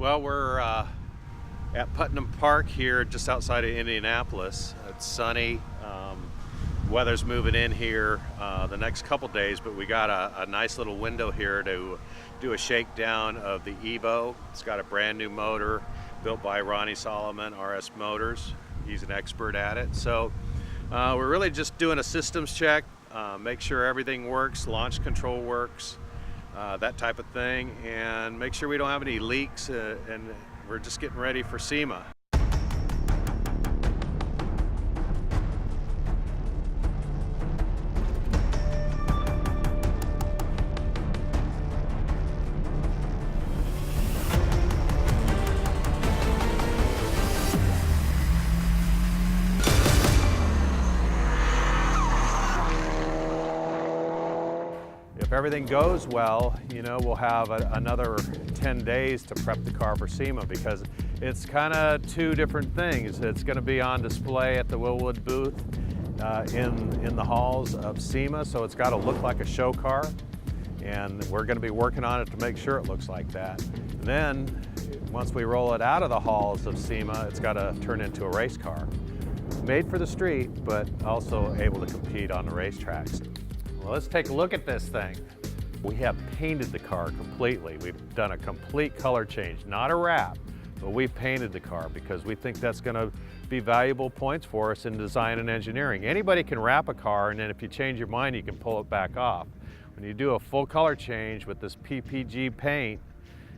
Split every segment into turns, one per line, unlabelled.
Well, we're at Putnam Park here just outside of Indianapolis. It's sunny. Weather's moving in here the next couple days, but we got a nice little window here to do a shakedown of the Evo. It's got a brand new motor built by Ronnie Solomon, RS Motors. He's an expert at it. So we're really just doing a systems check, make sure everything works, launch control works, that type of thing, and make sure we don't have any leaks, and we're just getting ready for SEMA. If everything goes well, you know, we'll have another 10 days to prep the car for SEMA, because it's kind of two different things. It's going to be on display at the Wilwood booth in the halls of SEMA, so it's got to look like a show car, and we're going to be working on it to make sure it looks like that. And then, once we roll it out of the halls of SEMA, it's got to turn into a race car. Made for the street, but also able to compete on the racetracks. Well, let's take a look at this thing. We have painted the car completely. We've done a complete color change, not a wrap, but we've painted the car because we think that's going to be valuable points for us in design and engineering. Anybody can wrap a car, and then if you change your mind, you can pull it back off. When you do a full color change with this PPG paint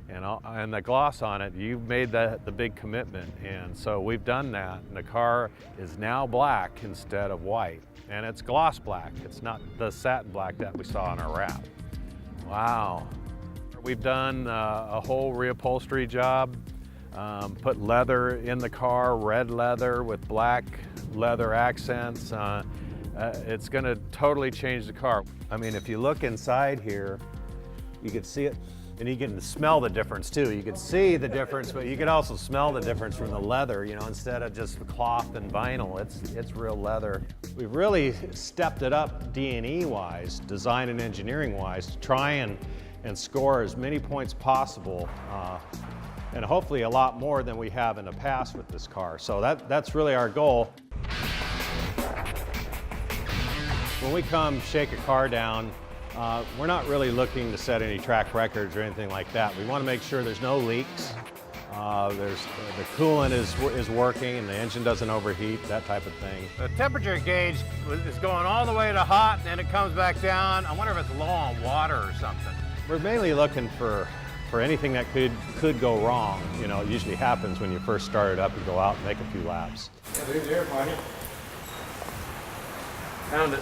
and the gloss on it, you've made the big commitment. And so we've done that, and the car is now black instead of white. And it's gloss black. It's not the satin black that we saw on our wrap. Wow. We've done a whole reupholstery job, put leather in the car, red leather with black leather accents. It's gonna totally change the car. I mean, if you look inside here, you can see it, and you can smell the difference too. You can see the difference, but you can also smell the difference from the leather, you know, instead of just cloth and vinyl, it's real leather. We've really stepped it up D&E wise, design and engineering wise, to try and score as many points possible, and hopefully a lot more than we have in the past with this car. So that's really our goal. When we come shake a car down, we're not really looking to set any track records or anything like that. We want to make sure there's no leaks, the coolant is working and the engine doesn't overheat, that type of thing.
The temperature gauge is going all the way to hot, and then it comes back down. I wonder if it's low on water or something.
We're mainly looking for anything that could go wrong. You know, it usually happens when you first start it up and go out and make a few laps.
Yeah, there's there, buddy. Found it.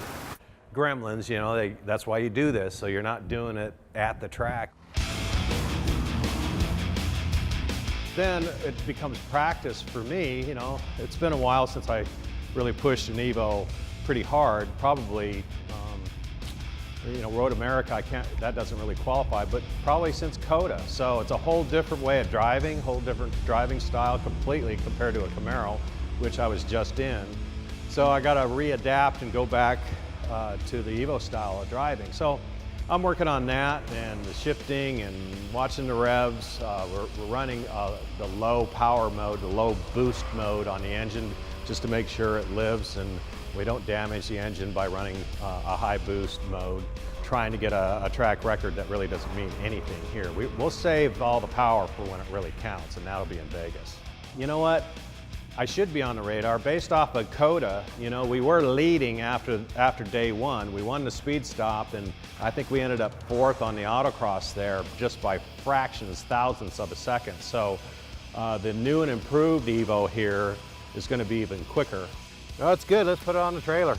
Gremlins, you know, that's why you do this, so you're not doing it at the track. Then it becomes practice for me, you know. It's been a while since I really pushed an Evo pretty hard. Probably, you know, Road America, that doesn't really qualify, but probably since COTA. So it's a whole different way of driving, whole different driving style completely compared to a Camaro, which I was just in. So I got to readapt and go back to the Evo style of driving. So I'm working on that and the shifting and watching the revs. We're running the low power mode, the low boost mode on the engine, just to make sure it lives and we don't damage the engine by running a high boost mode, trying to get a track record that really doesn't mean anything here. We'll save all the power for when it really counts, and that'll be in Vegas. You know what? I should be on the radar. Based off of COTA, you know, we were leading after day one. We won the speed stop, and I think we ended up 4th on the autocross there just by fractions, thousandths of a second. So the new and improved Evo here is going to be even quicker.
Oh, it's good. Let's put it on the trailer.